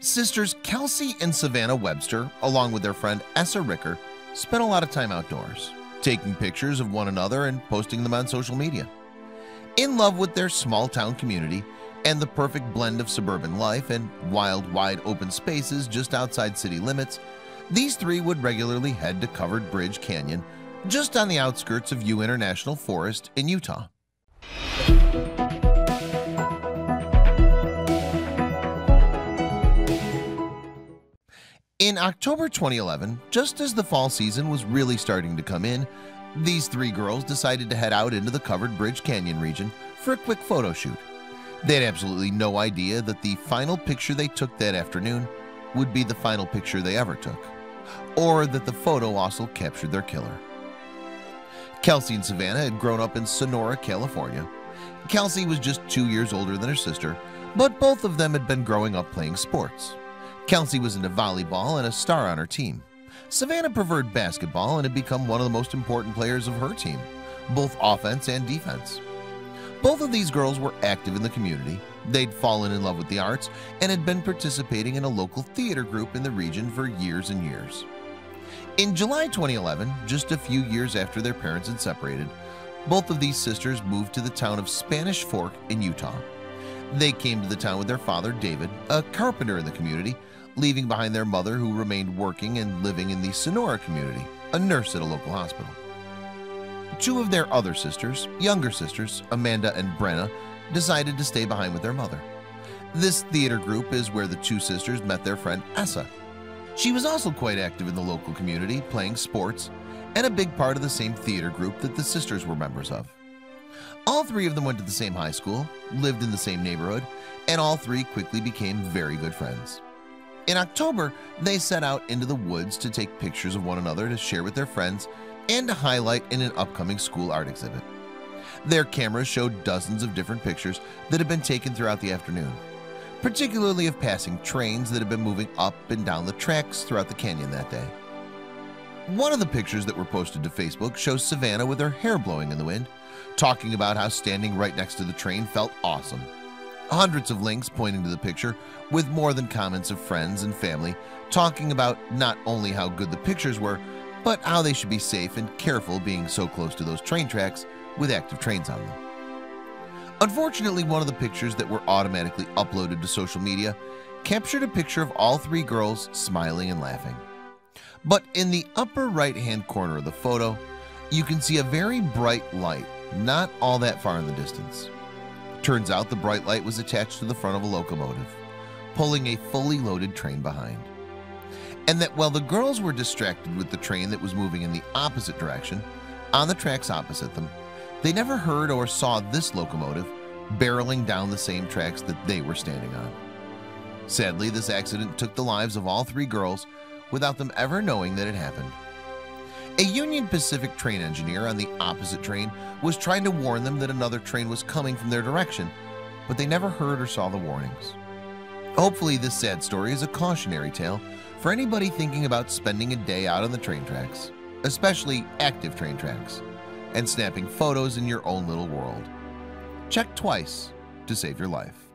Sisters Kelsey and Savannah Webster, along with their friend Essa Ricker, spent a lot of time outdoors, taking pictures of one another and posting them on social media. In love with their small-town community and the perfect blend of suburban life and wild, wide open spaces just outside city limits, these three would regularly head to Covered Bridge Canyon, just on the outskirts of U International Forest in Utah. In October 2011, just as the fall season was really starting to come in, these three girls decided to head out into the Covered Bridge Canyon region for a quick photo shoot. They had absolutely no idea that the final picture they took that afternoon would be the final picture they ever took, or that the photo also captured their killer. Kelsey and Savannah had grown up in Sonora, California. Kelsey was just 2 years older than her sister, but both of them had been growing up playing sports. Kelsey was into volleyball and a star on her team. Savannah preferred basketball and had become one of the most important players of her team, both offense and defense. Both of these girls were active in the community. They'd fallen in love with the arts and had been participating in a local theater group in the region for years and years. In July 2011, just a few years after their parents had separated, both of these sisters moved to the town of Spanish Fork in Utah. They came to the town with their father, David, a carpenter in the community, leaving behind their mother, who remained working and living in the Sonora community, a nurse at a local hospital. Two of their other sisters, younger sisters, Amanda and Brenna, decided to stay behind with their mother. This theater group is where the two sisters met their friend Essa. She was also quite active in the local community, playing sports, and a big part of the same theater group that the sisters were members of. All three of them went to the same high school, lived in the same neighborhood, and all three quickly became very good friends. In October, they set out into the woods to take pictures of one another to share with their friends and to highlight in an upcoming school art exhibit. Their cameras showed dozens of different pictures that had been taken throughout the afternoon, particularly of passing trains that had been moving up and down the tracks throughout the canyon that day. One of the pictures that were posted to Facebook shows Savannah with her hair blowing in the wind, talking about how standing right next to the train felt awesome. Hundreds of links pointing to the picture, with more than comments of friends and family talking about not only how good the pictures were, but how they should be safe and careful being so close to those train tracks with active trains on them. Unfortunately, one of the pictures that were automatically uploaded to social media captured a picture of all three girls smiling and laughing. But in the upper right-hand corner of the photo, you can see a very bright light not all that far in the distance. Turns out the bright light was attached to the front of a locomotive, pulling a fully loaded train behind. And that while the girls were distracted with the train that was moving in the opposite direction, on the tracks opposite them, they never heard or saw this locomotive barreling down the same tracks that they were standing on. Sadly, this accident took the lives of all three girls without them ever knowing that it happened. A Union Pacific train engineer on the opposite train was trying to warn them that another train was coming from their direction, but they never heard or saw the warnings. Hopefully, this sad story is a cautionary tale for anybody thinking about spending a day out on the train tracks, especially active train tracks, and snapping photos in your own little world. Check twice to save your life.